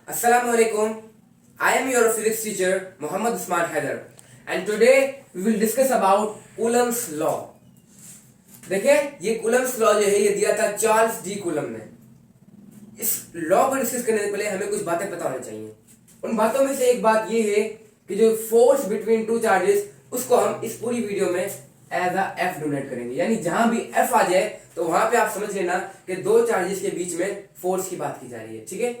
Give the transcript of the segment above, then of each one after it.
Assalamu alaikum. I am your physics teacher Muhammad Usman Haider and today we will discuss about Coulomb's law. देखिए ये Coulomb's law जो है ये दिया था चार्ल्स डी कूलम ने। इस लॉ को डिस्कस करने से पहले हमें कुछ बातें पता होनी चाहिए। उन बातों में से एक बात ये है कि जो फोर्स बिटवीन टू चार्जेस उसको हम इस पूरी वीडियो में एज अ एफ डोनेट करेंगे, यानी जहां भी एफ आ जाए तो वहां पे आप समझ लेना कि दो चार्जेस के बीच में फोर्स की बात की जा रही है। ठीक है,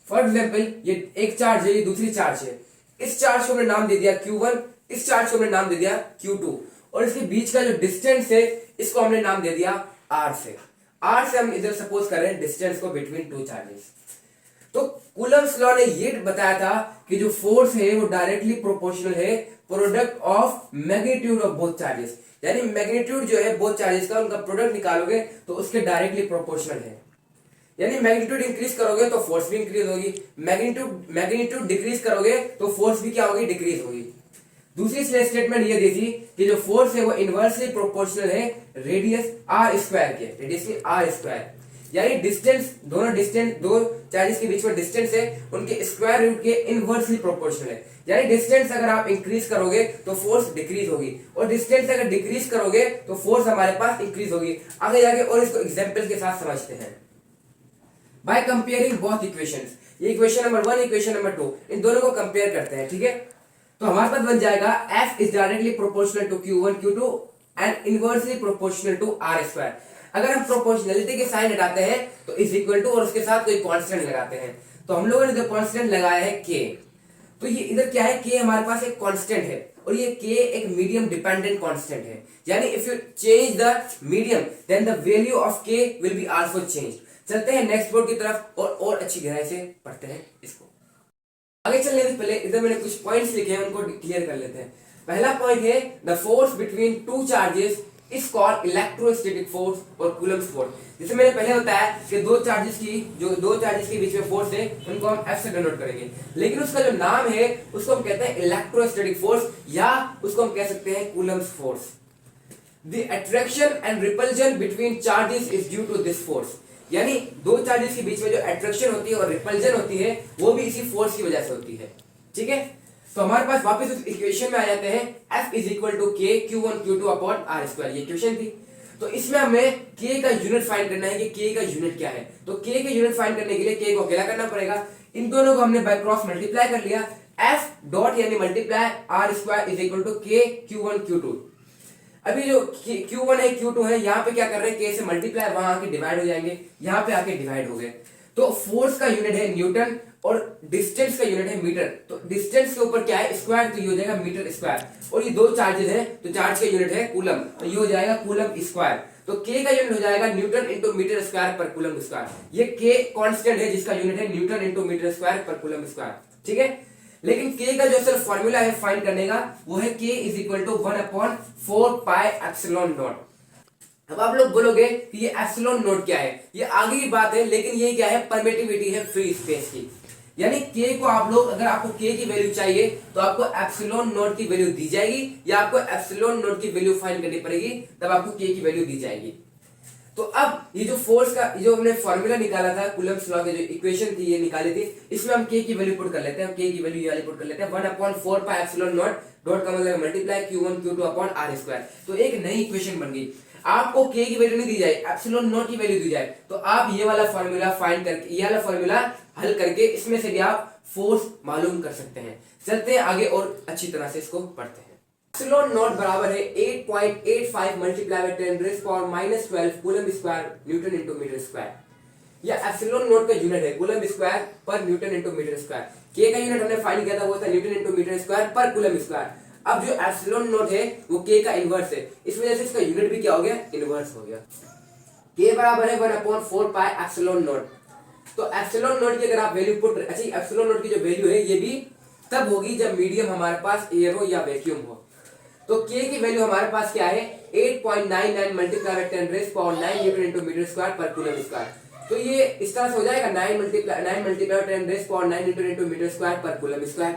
फॉर एग्जाम्पल ये एक चार्ज है, ये दूसरी चार्ज है। इस चार्ज को हमने नाम दे दिया Q1, इस चार्ज को हमने नाम दे दिया Q2 और इसके बीच का जो डिस्टेंस है इसको हमने नाम दे दिया R से। R से हम इधर सपोज कर रहे हैं डिस्टेंस को बिटवीन टू चार्जेस। तो कूलम्स लॉ ने ये बताया था कि जो फोर्स है वो डायरेक्टली प्रोपोर्शनल है product of magnitude of both charges, यानी मैग्नीट्यूड जो है बोथ चार्जेस का उनका प्रोडक्ट निकालोगे तो उसके डायरेक्टली प्रोपोर्शनल है। यानी मैग्नीट्यूड इंक्रीज करोगे तो फोर्स भी इंक्रीज होगी, मैग्नीट्यूड डिक्रीज करोगे तो फोर्स भी क्या होगी, डिक्रीज होगी। दूसरी स्टेटमेंट ये दी थी कि जो फोर्स है वो इनवर्सली प्रोपोर्शनल है रेडियस आर स्क्वायर के, रेडियस में आर स्क्वायर, यानी डिस्टेंस दो चार्जेस के बीच में डिस्टेंस है उनके स्क्वायर रूट के इनवर्सली प्रोपोर्शनल है। यानी डिस्टेंस अगर आप इंक्रीज करोगे तो फोर्स डिक्रीज होगी और डिस्टेंस अगर डिक्रीज करोगे तो फोर्स हमारे पास इंक्रीज होगी। आगे जाके और इसको एग्जांपल के साथ समझते हैं। बाय कंपेयरिंग बोथ इक्वेशंस, ये इक्वेशन नंबर 1 इक्वेशन नंबर 2 इन दोनों को कंपेयर करते हैं। ठीक है, तो हमारे पास बन जाएगा F is directly proportional to Q1 Q2 and inversely proportional to R square. अगर हम प्रोपोर्शनलिटी के साइन हटाते हैं तो इज इक्वल टू और उसके साथ कोई कांस्टेंट लगाते हैं, तो हम लोगों ने जो कांस्टेंट लगाया है K, तो ये इधर क्या है, K हमारे पास एक कांस्टेंट है और ये K एक मीडियम डिपेंडेंट कांस्टेंट है। यानी if you change the medium then the value of K will be also change. चलते हैं नेक्स्ट बोर्ड की तरफ और अच्छी गहराई से पढ़ते हैं इसको। आगे चलने से पहले इधर मैंने कुछ पॉइंट्स लिखे हैं, उनको क्लियर कर लेते हैं। पहला पॉइंट है the force between two charges is called electrostatic force और कूलम्स फोर्स। जैसे मैंने पहले बताया कि दो चार्जेस के बीच में फोर्स है उनको हम F से डिनोट करेंगे, लेकिन उसका जो नाम है उसको हम कहते हैं इलेक्ट्रोस्टैटिक फोर्स या उसको हम कह सकते हैं Coulomb's force. The attraction and repulsion between charges is due to this force, यानी दो चार्जेस के बीच में जो अट्रैक्शन होती है और रिपल्जन होती है वो भी इसी फोर्स की वजह से होती है। ठीक है, तो हमारे पास वापस उस इक्वेशन में आ जाते हैं F is equal to K Q1 Q2 upon R square, ये इक्वेशन थी। तो इसमें हमें K का यूनिट फाइंड करना है कि K का यूनिट क्या है। तो K का यूनिट फाइंड करने के लिए K को अकेला करना पड़ेगा, इन दोनों को हमने बाय क्रॉस मल्टीप्लाई कर लिया। F डॉट यानी multiply R square is equal to K Q1 Q2। अभी जो Q1 है Q2 है यहाँ पे क्या कर रहे हैं, K से मल्टीप्लाई, वहां आके डिवाइड हो जाएंगे, यहाँ पे आके डिवाइड हो गए। तो फोर्स का यूनिट है न्यूटन और डिस्टेंस का यूनिट है मीटर। तो डिस्टेंस के ऊपर क्या है, स्क्वायर, तो ये हो जाएगा मीटर स्क्वायर। और ये दो चार्जेस है तो चार्ज का यूनिट है कूलम, तो ये हो जाएगा कूलम स्क्वायर। तो K का यूनिट हो जाएगा न्यूटन इंटू मीटर स्क्वायर पर कूलम स्क्वायर। ये K कांस्टेंट है जिसका यूनिट है न्यूटन इंटू मीटर स्क्वायर पर कूलम स्क्वायर। ठीक है, लेकिन K का जो सिर्फ फॉर्मूला है फाइंड करने का वो है K is equal to 1/4 pi epsilon naught. अब आप लोग बोलोगे कि ये एप्सिलॉन नॉट क्या है, ये आगे की बात है, लेकिन ये क्या है, परमिटिविटी है फ्री स्पेस की। यानी K को आप लोग, अगर आपको K की वैल्यू चाहिए तो आपको एप्सिलॉन नॉट की वैल्यू दी जाएगी या आपको एप्सिलॉन नॉट की वैल्यू फाइंड करनी पड़ेगी, तब आपको K की वैल्यू दी जाएगी। तो अब ये जो फोर्स का जो हमने फॉर्मूला निकाला था कूलम्स लॉ की जो इक्वेशन थी ये निकाली थी, इसमें हम K की वैल्यू पुट कर लेते हैं। K की वैल्यू ये वाली पुट कर लेते हैं 1/4 पाई एप्सिलॉन नॉट, डॉट का मतलब multiply Q1 Q2 upon R square. तो एक नई इक्वेशन बन गई। आपको K की वैल्यू नहीं दी जाए, एप्सिलॉन नॉट की वैल्यू दी जाए, तो आप ये वाला फॉर्मूला फाइंड करके, ये वाला फॉर्मूला हल करके इसमें से भी आप फोर्स मालूम कर सकते हैं। चलते हैं आगे और अच्छी तरह से इसको पढ़ते हैं। एप्सिलॉन नॉट बराबर है 8.85 multiply by 10 raise power -12 coulomb square newton into metre square. या एप्सिलॉन नॉट का यूनिट है कूलम स्क्वायर पर newton into metre square. K का यूनिट हमने फाइंड किया था वो था न्यूटन इंटू मीटर स्क्वायर पर कूलम स्क्वायर। अब जो एप्सिलॉन नॉट है वो K का इनवर्स है, इस वजह से इसका यूनिट भी क्या हो गया, इनवर्स हो गया। K बराबर है 1/4 पाई एप्सिलॉन नॉट। तो एप्सिलॉन नॉट की अगर आप वैल्यू पुट, अच्छा एप्सिलॉन नॉट की जो वैल्यू है ये भी तब होगी जब मीडियम हमारे पास एयर हो या वैक्यूम हो। तो K की वैल्यू हमारे पास क्या है, 8.99 multiply by 10 raise power 9 newton into metre square पर कूलम स्क्वायर। तो ये इस तरह से हो जाएगा 9 multiply by 10 raise power 9 newton into metre square पर कूलम स्क्वायर।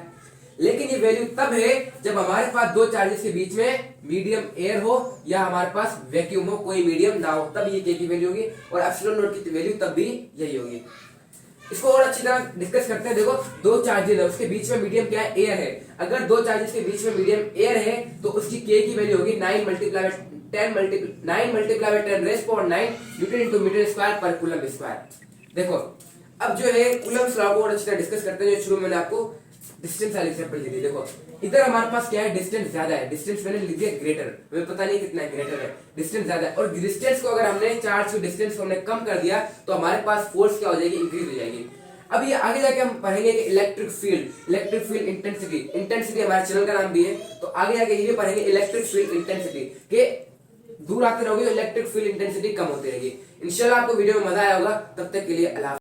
लेकिन ये वैल्यू तब है जब हमारे पास दो चार्जेस के बीच में मीडियम एयर हो या हमारे पास वैक्यूम हो, कोई मीडियम ना हो, तब ये K की वैल्यू होगी। और एप्सिलॉन नॉट की वैल्यू तब भी यही होगी। इसको और अच्छी तरह डिस्कस करते हैं। देखो दो चार्जेस है, उसके बीच में मीडियम क्या है, एयर है। अगर दो चार्जेस के बीच में मीडियम एयर है तो उसकी के की वैल्यू होगी 9 multiply 10 raise power 9 newton into metre square पर कूलम स्क्वायर। देखो अब जो है कूलम्स लॉ को और अच्छी तरह डिस्कस करते हैं। जो शुरू में मैंने आपको डिस्टेंस वाली एग्जांपल दी थी। देखो इधर हमारे पास क्या है, डिस्टेंस ज्यादा है, डिस्टेंस मैंने लिख दिया ग्रेटर, हमें पता नहीं कितना है, ग्रेटर है, डिस्टेंस ज्यादा है। और डिस्टेंस को अगर हमने चार्ज के डिस्टेंस को हमने कम कर दिया तो हमारे पास फोर्स क्या हो जाएगी, इंक्रीज हो जाएगी। अब ये आगे जाके हम पढ़ेंगे कि इलेक्ट्रिक फील्ड इंटेंसिटी हमारे चैनल का नाम भी है। तो आगे जाके ये पढ़ेंगे इलेक्ट्रिक फील्ड इंटेंसिटी के दूर आते रहोगे तो इलेक्ट्रिक फील्ड इंटेंसिटी कम होती रहेगी। इंशाल्लाह आपको वीडियो में मजा आया होगा। तब तक के लिए अल्लाह।